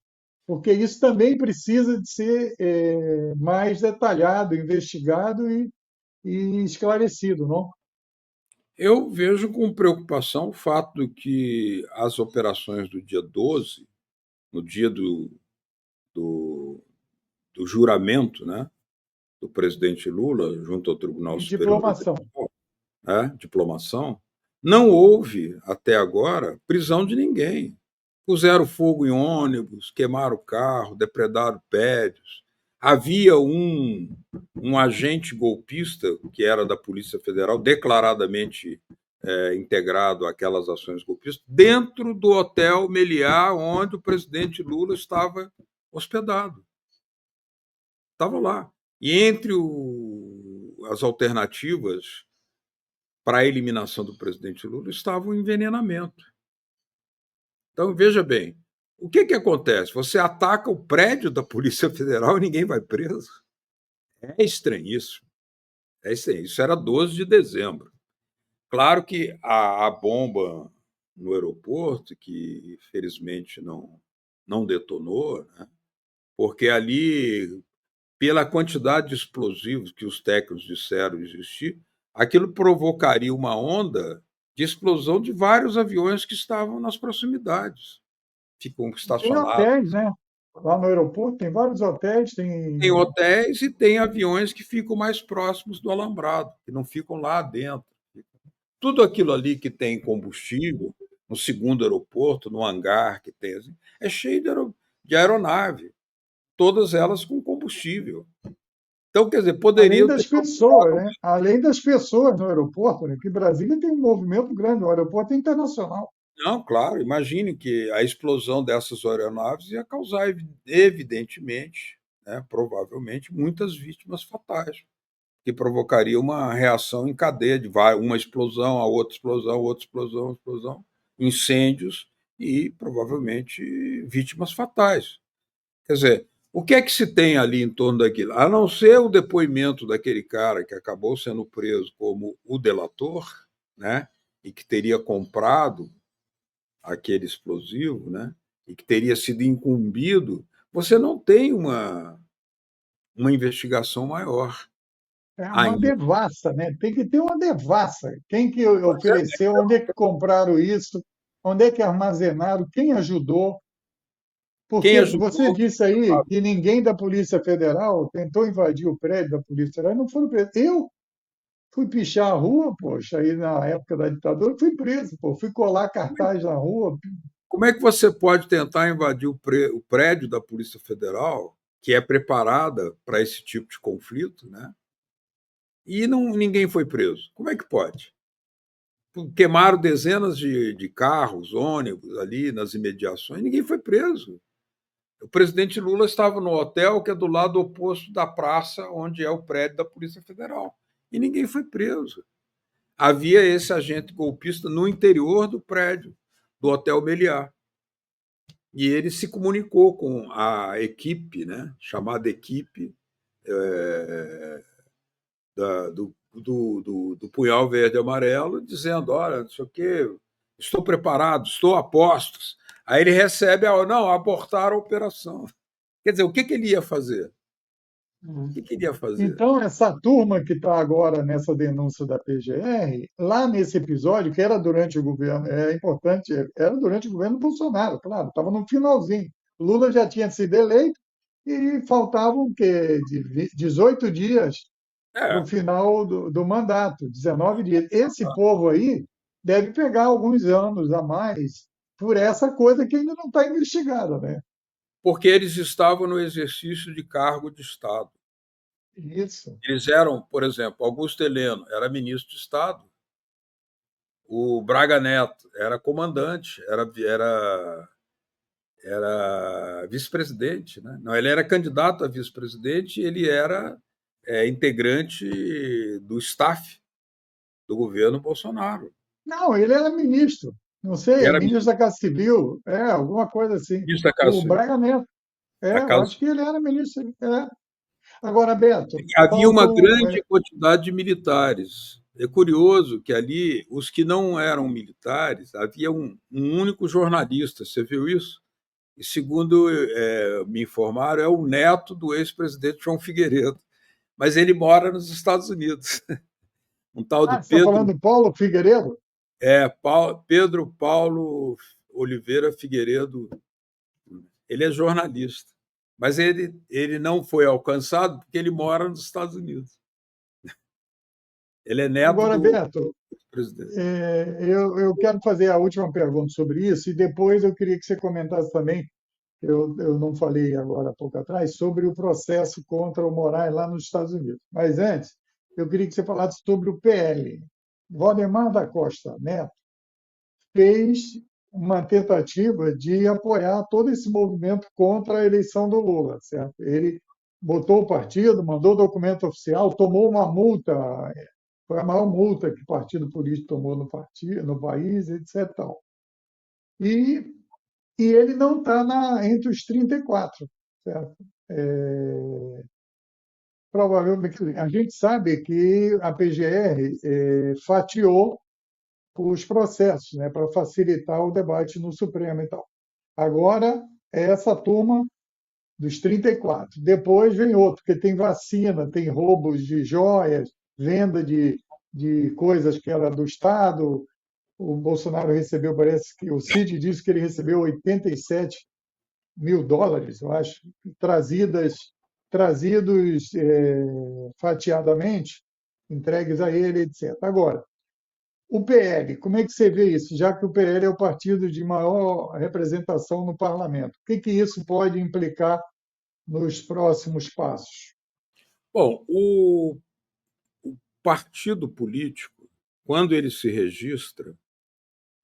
Porque isso também precisa de ser mais detalhado, investigado e esclarecido, não? Eu vejo com preocupação o fato de que as operações do dia 12, no dia do, do juramento, né, do presidente Lula junto ao Tribunal E Superior diplomação. Eleitoral, diplomação, não houve até agora prisão de ninguém. Puseram fogo em ônibus, queimaram o carro, depredaram prédios. Havia um agente golpista, que era da Polícia Federal, declaradamente integrado àquelas ações golpistas, dentro do hotel Meliá, onde o presidente Lula estava hospedado. Estava lá. E entre as alternativas para a eliminação do presidente Lula estava o envenenamento. Então, veja bem, o que acontece? Você ataca o prédio da Polícia Federal e ninguém vai preso? É estranhíssimo. É estranho. Isso era 12 de dezembro. Claro que a bomba no aeroporto, que felizmente não detonou, né? Porque ali, pela quantidade de explosivos que os técnicos disseram existir, aquilo provocaria uma onda de explosão de vários aviões que estavam nas proximidades, ficam Tem estacionados. hotéis, né? Lá no aeroporto tem vários hotéis, Tem tem. hotéis e tem aviões que ficam mais próximos do alambrado, que não ficam lá dentro. Tudo aquilo ali que tem combustível, no segundo aeroporto, no hangar que tem, assim, é cheio de aeronave, todas elas com combustível. Então, quer dizer, Além poderiam ter das pessoas, né? Além das pessoas no aeroporto, né? Que Brasília tem um movimento grande, o aeroporto é internacional. não, claro, imagine que a explosão dessas aeronaves ia causar, evidentemente, né, provavelmente, muitas vítimas fatais. que provocaria uma reação em cadeia de uma explosão, a outra explosão, outra explosão, explosão, incêndios e provavelmente vítimas fatais. Quer dizer, o que é que se tem ali em torno daquilo? A não ser o depoimento daquele cara que acabou sendo preso como o delator, né? E que teria comprado aquele explosivo, né? E que teria sido incumbido, você não tem uma investigação maior É uma ainda. devassa, né? Tem que ter uma devassa. Quem que Pois é, ofereceu? Onde é que compraram isso? Onde é que armazenaram? Quem ajudou? quem Porque você ajudou? disse aí que ninguém da Polícia Federal tentou invadir o prédio da Polícia Federal e não foram presos. Eu fui pichar a rua, poxa, aí na época da ditadura, fui preso, pô, fui colar cartaz na rua. Como é que você pode tentar invadir o prédio da Polícia Federal, que é preparada para esse tipo de conflito, né? E não, ninguém foi preso? Como é que pode? Queimaram dezenas de carros, ônibus ali nas imediações, ninguém foi preso. O presidente Lula estava no hotel que é do lado oposto da praça onde é o prédio da Polícia Federal. E ninguém foi preso. Havia esse agente golpista no interior do prédio, do Hotel Meliá. E ele se comunicou com a equipe, né, chamada equipe do Punhal Verde e Amarelo, dizendo: olha, não sei o quê, estou preparado, estou a postos. Aí ele recebe não, abortaram a operação. Quer dizer, o que ele ia fazer? O que ele ia fazer? Então, essa turma que está agora nessa denúncia da PGR, lá nesse episódio, que era durante o governo, é importante, era durante o governo Bolsonaro, claro, estava no finalzinho. Lula já tinha sido eleito e faltavam o quê? 18 dias para o É, final do mandato, 19 dias. Esse povo aí deve pegar alguns anos a mais por essa coisa que ainda não está investigada, né? porque eles estavam no exercício de cargo de Estado. Isso. Eles eram, por exemplo, Augusto Heleno era ministro de Estado, o Braga Neto era comandante, era vice-presidente, né? Não, ele era candidato a vice-presidente e ele era integrante do staff do governo Bolsonaro. Não, ele era ministro. Não sei, Era ministro da Casa Civil, alguma coisa assim. ministro da O Casa, Braga Neto, da eu Casa. acho que ele era ministro. Agora, Beto, Havia uma faltam. grande quantidade de militares. É curioso que ali, os que não eram militares, havia um único jornalista. Você viu isso? E segundo me informaram, é o neto do ex-presidente João Figueiredo, mas ele mora nos Estados Unidos. Um tal de Você está falando do Paulo Figueiredo? Pedro Paulo Oliveira Figueiredo. Ele é jornalista, mas ele não foi alcançado porque ele mora nos Estados Unidos. Ele é neto Agora, do Beto, presidente. eu quero fazer a última pergunta sobre isso e depois eu queria que você comentasse também. Eu não falei agora há pouco atrás sobre o processo contra o Moraes lá nos Estados Unidos. Mas antes, eu queria que você falasse sobre o PL. Valdemar da Costa Neto fez uma tentativa de apoiar todo esse movimento contra a eleição do Lula, certo? Ele botou o partido, mandou documento oficial, tomou uma multa, foi a maior multa que o partido político tomou no partido, no país, etc. E, e ele não está entre os 34, certo? Provavelmente, a gente sabe que a PGR fatiou os processos, né, para facilitar o debate no Supremo e tal. Agora é essa turma dos 34. Depois vem outro, porque tem vacina, tem roubos de joias, venda de coisas que era do Estado. O Bolsonaro recebeu, parece que o Cid disse que ele recebeu 87 mil dólares, eu acho, trazidos fatiadamente, entregues a ele, etc. Agora, o PL, como é que você vê isso? Já que o PL é o partido de maior representação no parlamento, o que isso pode implicar nos próximos passos? Bom, o partido político, quando ele se registra,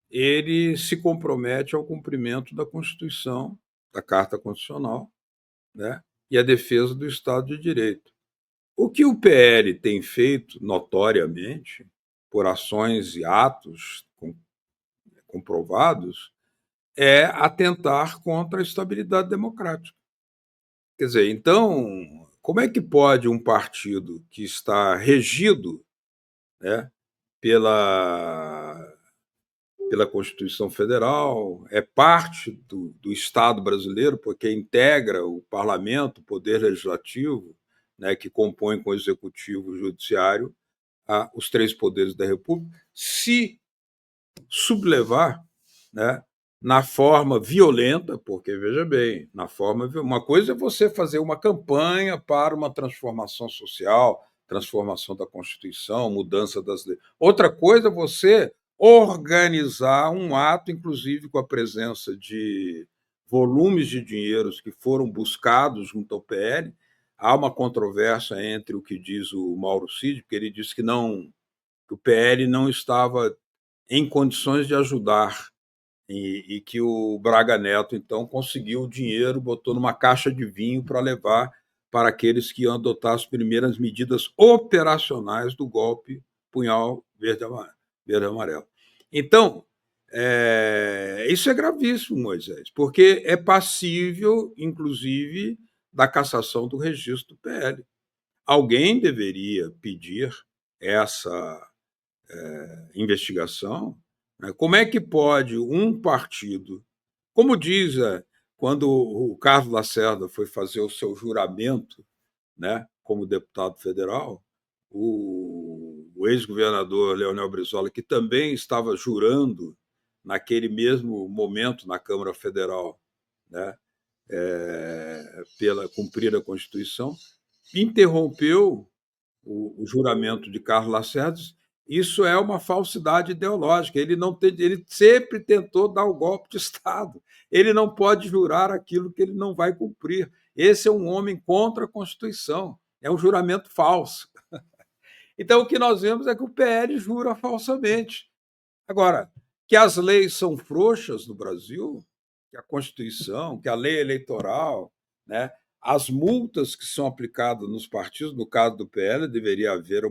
ele se compromete ao cumprimento da Constituição, da Carta Constitucional, né, e à defesa do Estado de Direito. O que o PL tem feito, notoriamente, por ações e atos comprovados, é atentar contra a estabilidade democrática. Quer dizer, então, como é que pode um partido que está regido, né, pela, pela Constituição Federal, é parte do Estado brasileiro, porque integra o parlamento, o poder legislativo, né, que compõe com o executivo e o judiciário, os três poderes da República, se sublevar, né, na forma violenta, porque, veja bem, na forma, uma coisa é você fazer uma campanha para uma transformação social, transformação da Constituição, mudança das leis. Outra coisa é você organizar um ato, inclusive com a presença de volumes de dinheiros que foram buscados junto ao PL. Há uma controvérsia entre o que diz o Mauro Cid, porque ele diz que não, que o PL não estava em condições de ajudar e que o Braga Neto, então, conseguiu o dinheiro, botou numa caixa de vinho para levar para aqueles que iam adotar as primeiras medidas operacionais do golpe Punhal Verde-Amarelo. Então, isso é gravíssimo, Moisés, porque é passível, inclusive, da cassação do registro do PL. Alguém deveria pedir essa investigação, né? Como é que pode um partido, como diz, quando o Carlos Lacerda foi fazer o seu juramento, né, como deputado federal, o ex-governador Leonel Brizola, que também estava jurando naquele mesmo momento na Câmara Federal, né, pela cumprir a Constituição, interrompeu o juramento de Carlos Lacerda. Isso é uma falsidade ideológica. Ele sempre tentou dar o golpe de Estado. Ele não pode jurar aquilo que ele não vai cumprir. Esse é um homem contra a Constituição. É um juramento falso. Então, o que nós vemos é que o PL jura falsamente. Agora, que as leis são frouxas no Brasil, que a Constituição, que a lei eleitoral, né, as multas que são aplicadas nos partidos, no caso do PL, deveria haver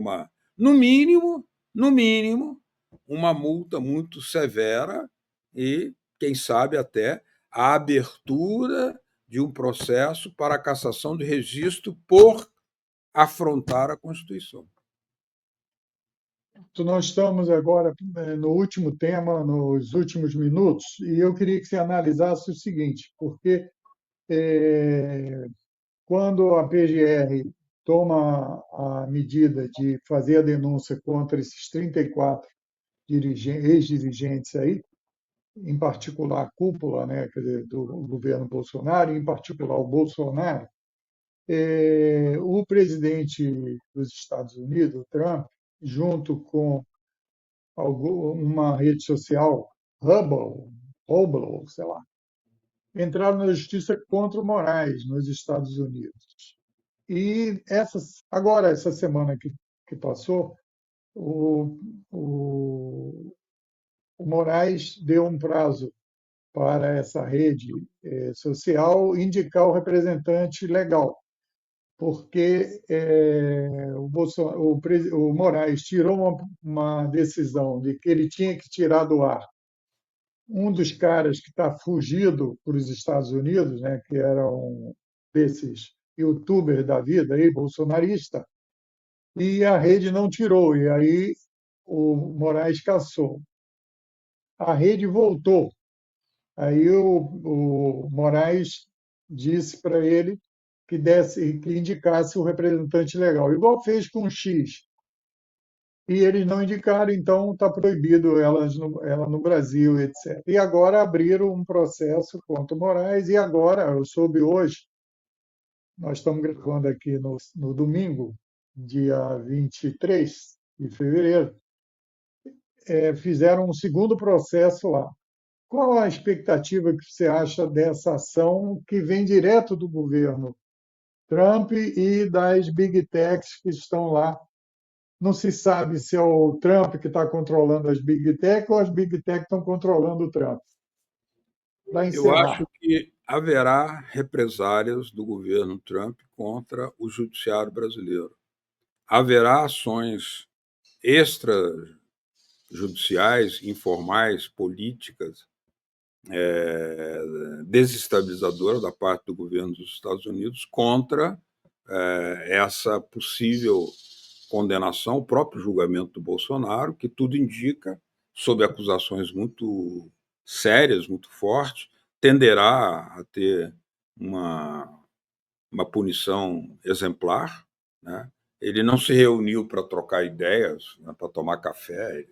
no mínimo, uma multa muito severa e, quem sabe, até a abertura de um processo para a cassação de registro por afrontar a Constituição. Nós estamos agora no último tema, nos últimos minutos, e eu queria que você analisasse o seguinte, porque quando a PGR toma a medida de fazer a denúncia contra esses 34 ex-dirigentes aí, em particular a cúpula, né, quer dizer, do governo Bolsonaro, em particular o Bolsonaro, o presidente dos Estados Unidos, o Trump, junto com uma rede social, Hubble, sei lá, entraram na justiça contra o Moraes nos Estados Unidos. E essa semana que passou, o, o, o Moraes deu um prazo para essa rede social indicar o representante legal, porque o Moraes tirou uma decisão de que ele tinha que tirar do ar um dos caras que está fugido para os Estados Unidos, né, que era um desses youtubers da vida, aí, bolsonarista, e a rede não tirou, e aí o Moraes cassou. A rede voltou. Aí o Moraes disse para ele que indicasse o representante legal, igual fez com o X. E eles não indicaram, então está proibido ela no Brasil, etc. E agora abriram um processo contra o Moraes, e agora, eu soube hoje, nós estamos gravando aqui no domingo, dia 23 de fevereiro, fizeram um segundo processo lá. Qual a expectativa que você acha dessa ação que vem direto do governo Trump e das big techs que estão lá? Não se sabe se é o Trump que está controlando as big tech ou as big tech estão controlando o Trump. Para Eu encerrar, acho que haverá represálias do governo Trump contra o judiciário brasileiro. haverá ações extrajudiciais, informais, políticas, desestabilizadoras da parte do governo dos Estados Unidos contra essa possível condenação, o próprio julgamento do Bolsonaro, que tudo indica, sob acusações muito sérias, muito fortes, tenderá a ter uma punição exemplar, né? Ele não se reuniu para trocar ideias, né, para tomar café.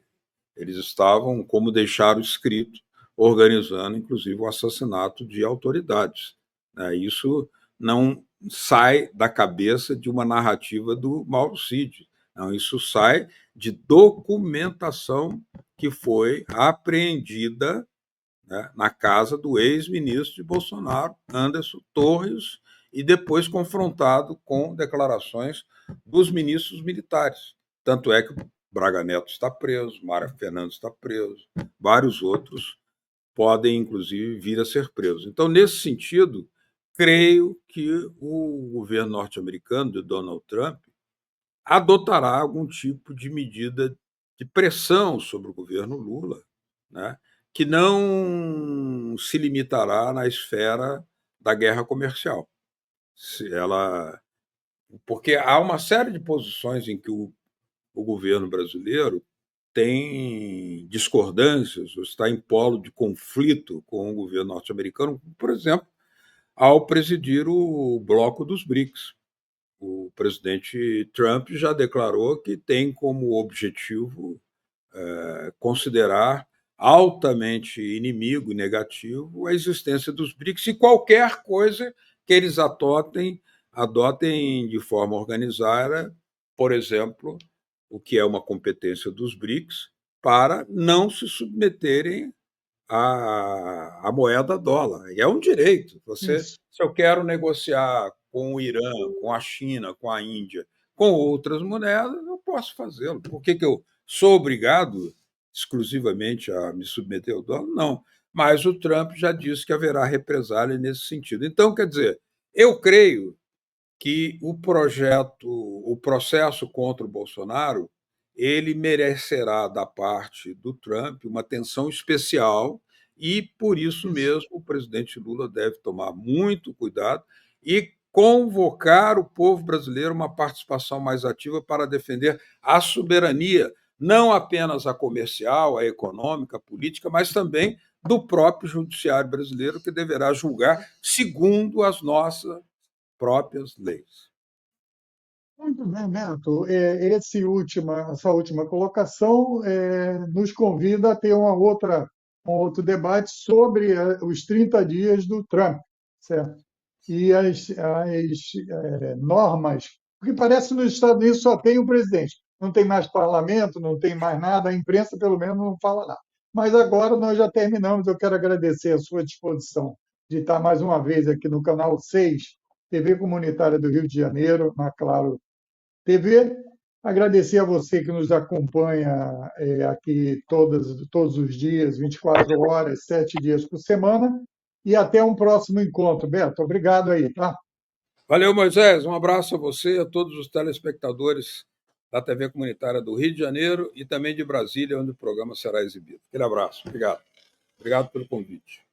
Eles estavam, como deixaram escrito, organizando, inclusive, o assassinato de autoridades, né? Isso não sai da cabeça de uma narrativa do Mauro Cid. Não, isso sai de documentação que foi apreendida, né, na casa do ex-ministro de Bolsonaro, Anderson Torres, e depois confrontado com declarações dos ministros militares. Tanto é que Braga Neto está preso, Mara Fernandes está preso, vários outros podem, inclusive, vir a ser presos. Então, nesse sentido, creio que o governo norte-americano de Donald Trump adotará algum tipo de medida de pressão sobre o governo Lula, né, que não se limitará na esfera da guerra comercial. Porque há uma série de posições em que o governo brasileiro tem discordâncias, ou está em polo de conflito com o governo norte-americano, por exemplo, ao presidir o bloco dos BRICS. O presidente Trump já declarou que tem como objetivo considerar altamente inimigo e negativo a existência dos BRICS e qualquer coisa que eles adotem de forma organizada, por exemplo, o que é uma competência dos BRICS, para não se submeterem à moeda dólar. E é um direito. Isso. Se eu quero negociar com o Irã, com a China, com a Índia, com outras moedas, eu posso fazê-lo. Por que eu sou obrigado exclusivamente a me submeter ao dólar? Não. Mas o Trump já disse que haverá represália nesse sentido. Então, quer dizer, eu creio que o processo contra o Bolsonaro, ele merecerá da parte do Trump uma atenção especial e, por isso mesmo, o presidente Lula deve tomar muito cuidado e convocar o povo brasileiro a uma participação mais ativa para defender a soberania, não apenas a comercial, a econômica, a política, mas também do próprio judiciário brasileiro, que deverá julgar segundo as nossas próprias leis. Muito bem, Beto. Essa última colocação nos convida a ter um outro debate sobre os 30 dias do Trump, certo? E as normas, porque parece que nos Estados Unidos só tem o presidente, não tem mais parlamento, não tem mais nada, a imprensa pelo menos não fala nada. Mas agora nós já terminamos, eu quero agradecer a sua disposição de estar mais uma vez aqui no canal 6, TV Comunitária do Rio de Janeiro, na Claro TV. Agradecer a você que nos acompanha aqui todos os dias, 24 horas, 7 dias por semana. E até um próximo encontro. Beto, obrigado aí, tá? Valeu, Moisés. Um abraço a você e a todos os telespectadores da TV Comunitária do Rio de Janeiro e também de Brasília, onde o programa será exibido. Aquele abraço. Obrigado. Obrigado pelo convite.